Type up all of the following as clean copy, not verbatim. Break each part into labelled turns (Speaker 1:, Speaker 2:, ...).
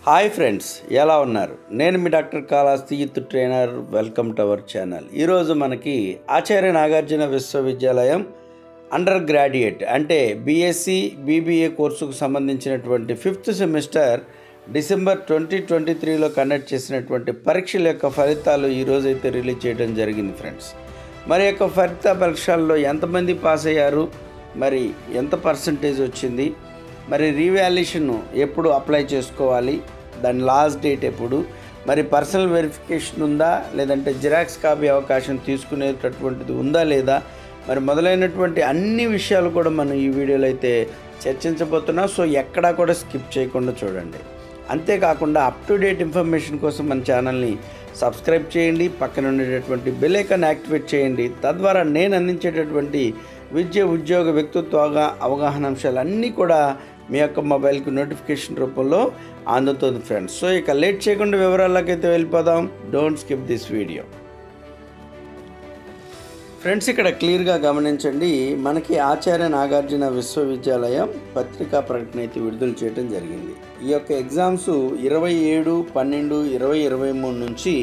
Speaker 1: Hi friends, ఎలా ఉన్నారు? నేను మీ doctor Kalahasti youth trainer. Welcome to our channel. ఈరోజు మనకి ఆచార్య నాగార్జున విశ్వవిద్యాలయం అండర్ గ్రాడ్యుయేట్ అంటే బీఎస్సీ బీబీఏ కోర్సుకు సంబంధించినటువంటి 5th సెమిస్టర్ డిసెంబర్ 2023లో కండక్ట్ చేసినటువంటి పరీక్షల యొక్క ఫలితాలు ఈరోజైతే రిలీజ్ చేయడం జరిగింది ఫ్రెండ్స్. మరి యొక్క పరీక్షల్లో ఎంతమంది పాస్ అయ్యారు, మరి ఎంత పర్సంటేజ్ వచ్చింది, మరి రీవాల్యుయేషన్ ఎప్పుడు అప్లై చేసుకోవాలి, దాని లాస్ట్ డేట్ ఎప్పుడు, మరి పర్సనల్ వెరిఫికేషన్ ఉందా లేదంటే జిరాక్స్ కాపీ అవకాశం తీసుకునేటటువంటిది ఉందా లేదా, మరి మొదలైనటువంటి అన్ని విషయాలు కూడా మనం ఈ వీడియోలో అయితే చర్చించబోతున్నాం. సో ఎక్కడా కూడా స్కిప్ చేయకుండా చూడండి. అంతేకాకుండా అప్ టు డేట్ ఇన్ఫర్మేషన్ కోసం మన ఛానల్ని సబ్స్క్రైబ్ చేయండి, పక్కన ఉండేటటువంటి బెల్ ఐకాన్ యాక్టివేట్ చేయండి. తద్వారా నేను అందించేటటువంటి విద్య, ఉద్యోగ, వ్యక్తిత్వ అవగాహన అంశాలన్నీ కూడా మీ యొక్క మొబైల్కి నోటిఫికేషన్ రూపంలో అందుతుంది ఫ్రెండ్స్. సో ఇక లేట్ చేయకుండా వివరాల్లోకి అయితే వెళ్ళిపోదాం. Don't skip this video. Friends, ఇక్కడ క్లియర్గా గమనించండి. మనకి ఆచార్య నాగార్జున విశ్వవిద్యాలయం పత్రికా ప్రకటన అయితే విడుదల చేయడం జరిగింది. ఈ యొక్క ఎగ్జామ్స్ 27/12/2023 నుంచి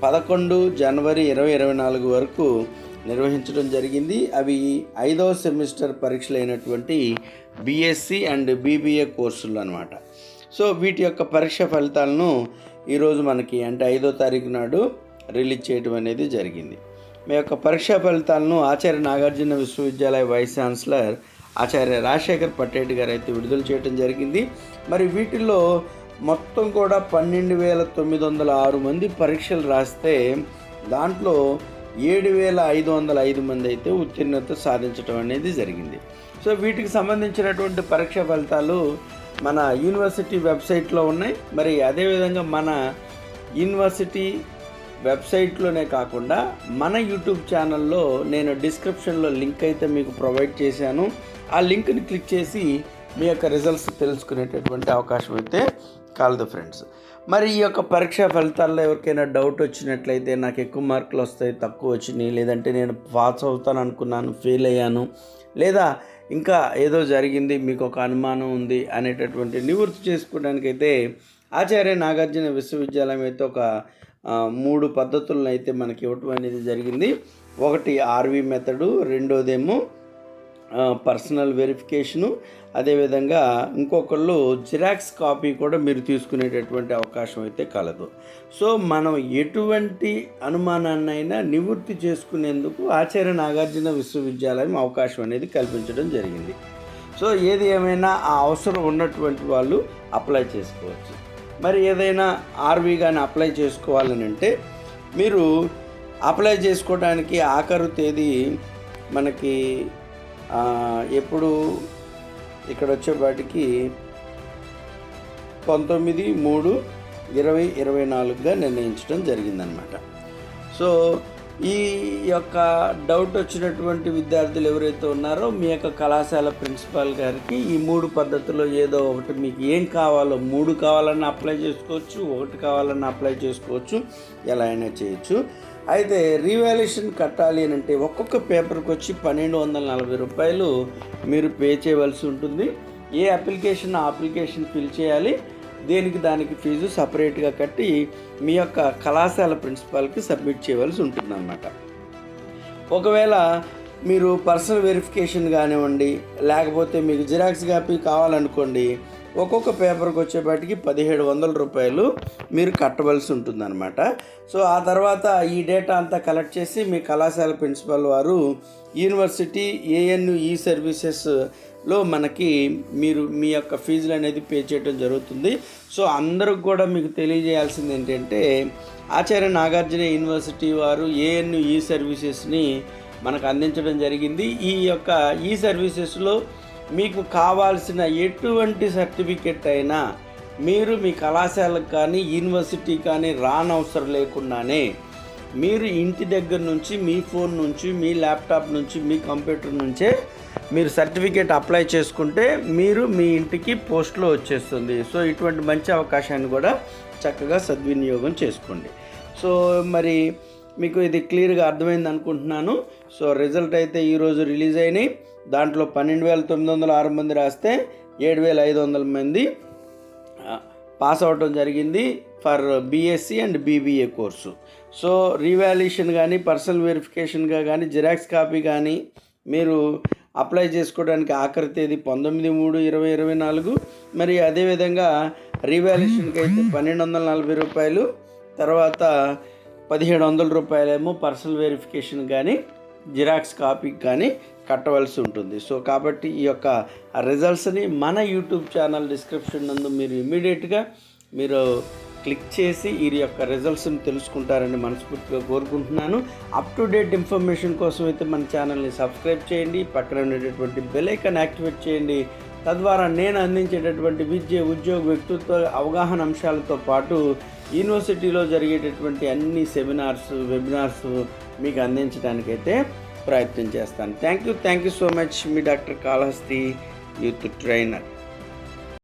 Speaker 1: 11 జనవరి 2024 వరకు నిర్వహించడం జరిగింది. అవి 5వ సెమిస్టర్ పరీక్షలు అయినటువంటి బీఎస్సీ అండ్ బీబీఏ కోర్సులు అన్నమాట. సో వీటి యొక్క పరీక్ష ఫలితాలను ఈరోజు మనకి అంటే 5వ తారీఖు నాడు రిలీజ్ చేయడం అనేది జరిగింది. మీ యొక్క పరీక్షా ఫలితాలను ఆచార్య నాగార్జున విశ్వవిద్యాలయ వైస్ ఛాన్సలర్ ఆచార్య రాజశేఖర్ పట్టేటి గారు అయితే విడుదల చేయడం జరిగింది. మరి వీటిల్లో మొత్తం కూడా 12,906 మంది పరీక్షలు రాస్తే దాంట్లో 7,505 మంది అయితే ఉత్తీర్ణత సాధించడం అనేది జరిగింది. సో వీటికి సంబంధించినటువంటి పరీక్ష ఫలితాలు మన యూనివర్సిటీ వెబ్సైట్లో ఉన్నాయి. మరి అదేవిధంగా మన యూనివర్సిటీ వెబ్సైట్లోనే కాకుండా మన యూట్యూబ్ ఛానల్లో నేను డిస్క్రిప్షన్లో లింక్ అయితే మీకు ప్రొవైడ్ చేశాను. ఆ లింక్ని క్లిక్ చేసి మీ యొక్క రిజల్ట్స్ తెలుసుకునేటటువంటి అవకాశం అయితే కలదు ఫ్రెండ్స్. మరి ఈ యొక్క పరీక్షా ఫలితాల్లో ఎవరికైనా డౌట్ వచ్చినట్లయితే, నాకు ఎక్కువ మార్కులు వస్తాయి, తక్కువ వచ్చినాయి, లేదంటే నేను పాస్ అవుతాను అనుకున్నాను, ఫెయిల్ అయ్యాను, లేదా ఇంకా ఏదో జరిగింది, మీకు ఒక అనుమానం ఉంది అనేటటువంటి నివృత్తి చేసుకోవడానికైతే ఆచార్య నాగార్జున విశ్వవిద్యాలయం అయితే ఒక 3 పద్ధతులను అయితే మనకి ఇవ్వటం అనేది జరిగింది. ఒకటి ఆర్వి మెథడు, రెండోదేమో పర్సనల్ వెరిఫికేషను, అదేవిధంగా ఇంకొకళ్ళు జిరాక్స్ కాపీ కూడా మీరు తీసుకునేటటువంటి అవకాశం అయితే కలదు. సో మనం ఎటువంటి అనుమానాన్నైనా నివృత్తి చేసుకునేందుకు ఆచార్య నాగార్జున విశ్వవిద్యాలయం అవకాశం అనేది కల్పించడం జరిగింది. సో ఏది ఏమైనా ఆ అవసరం ఉన్నటువంటి వాళ్ళు అప్లై చేసుకోవచ్చు. మరి ఏదైనా ఆర్వి కానీ అప్లై చేసుకోవాలని అంటే మీరు అప్లై చేసుకోవడానికి ఆఖరు తేదీ మనకి ఎప్పుడు ఇక్కడ వచ్చేపాటికి 19/3/2024గా నిర్ణయించడం జరిగిందనమాట. సో ఈ యొక్క డౌట్ వచ్చినటువంటి విద్యార్థులు ఎవరైతే ఉన్నారో మీ యొక్క కళాశాల ప్రిన్సిపాల్ గారికి ఈ 3 పద్ధతుల్లో ఏదో ఒకటి, మీకు ఏం కావాలో 3 కావాలన్నా అప్లై చేసుకోవచ్చు, 1 కావాలన్నా అప్లై చేసుకోవచ్చు, ఎలా అయినా చేయొచ్చు. అయితే రీవాల్యుయేషన్ కట్టాలి అని అంటే ఒక్కొక్క పేపర్కి వచ్చి 1,240 రూపాయలు మీరు పే చేయవలసి ఉంటుంది. ఏ అప్లికేషన్ ఆ అప్లికేషన్ ఫిల్ చేయాలి, దేనికి దానికి ఫీజు సపరేట్గా కట్టి మీ యొక్క కళాశాల ప్రిన్సిపాల్కి సబ్మిట్ చేయవలసి ఉంటుందన్నమాట. ఒకవేళ మీరు పర్సనల్ వెరిఫికేషన్ కానివ్వండి, లేకపోతే మీకు జిరాక్స్ కాపీ కావాలనుకోండి, ఒక్కొక్క పేపర్కి వచ్చేపాటికి 1,700 రూపాయలు మీరు కట్టవలసి ఉంటుందన్నమాట. సో ఆ తర్వాత ఈ డేటా అంతా కలెక్ట్ చేసి మీ కళాశాల ప్రిన్సిపల్ వారు యూనివర్సిటీ ఏఎన్యు ఈ సర్వీసెస్లో మనకి మీరు మీ యొక్క ఫీజులు అనేది పే చేయడం జరుగుతుంది. సో అందరికి కూడా మీకు తెలియజేయాల్సింది ఏంటంటే ఆచార్య నాగార్జున యూనివర్సిటీ వారు ఏఎన్యు ఈ సర్వీసెస్ని మనకు అందించడం జరిగింది. ఈ యొక్క ఈ సర్వీసెస్లో మీకు కావాల్సిన ఎటువంటి సర్టిఫికెట్ అయినా మీరు మీ కళాశాలకు కానీ యూనివర్సిటీ కానీ రానవసరం లేకుండానే మీరు ఇంటి దగ్గర నుంచి, మీ ఫోన్ నుంచి, మీ ల్యాప్టాప్ నుంచి, మీ కంప్యూటర్ నుంచే మీరు సర్టిఫికేట్ అప్లై చేసుకుంటే మీరు మీ ఇంటికి పోస్ట్లో వచ్చేస్తుంది. సో ఇటువంటి మంచి అవకాశాన్ని కూడా చక్కగా సద్వినియోగం చేసుకోండి. సో మరి మీకు ఇది క్లియర్గా అర్థమైంది అనుకుంటున్నాను. సో రిజల్ట్ అయితే ఈరోజు రిలీజ్ అయినాయి. దాంట్లో 12,906 మంది రాస్తే 7,500 మంది పాస్ అవ్వటం జరిగింది for BSc and BBA course. So revaluation కానీ పర్సనల్ వెరిఫికేషన్గా కానీ జిరాక్స్ కాపీ కానీ మీరు అప్లై చేసుకోవడానికి ఆఖరి తేదీ 19/3/2024. మరి అదేవిధంగా రీవాల్యుయేషన్కి అయితే ₹1,240, తర్వాత ₹1,700 పర్సనల్ వెరిఫికేషన్ కానీ జిరాక్స్ కాపీకి కానీ కట్టవలసి ఉంటుంది. సో కాబట్టి ఈ యొక్క రిజల్ట్స్ని మన యూట్యూబ్ ఛానల్ డిస్క్రిప్షన్ నందు మీరు ఇమీడియట్గా మీరు క్లిక్ చేసి ఈ యొక్క రిజల్ట్స్ని తెలుసుకుంటారని మనస్ఫూర్తిగా కోరుకుంటున్నాను. అప్ టు డేట్ ఇన్ఫర్మేషన్ కోసం అయితే మన ఛానల్ని సబ్స్క్రైబ్ చేయండి, పక్కన ఉండేటటువంటి బెల్ ఐకాన్ యాక్టివేట్ చేయండి. తద్వారా నేను అందించేటటువంటి విద్య, ఉద్యోగ, వ్యక్తిత్వ అవగాహన అంశాలతో పాటు యూనివర్సిటీలో జరిగేటటువంటి అన్ని సెమినార్స్, వెబినార్స్ మీకు అందించడానికైతే ప్రయత్నం చేస్తాను. Thank you so much. Me doctor Kalahasti, youth trainer.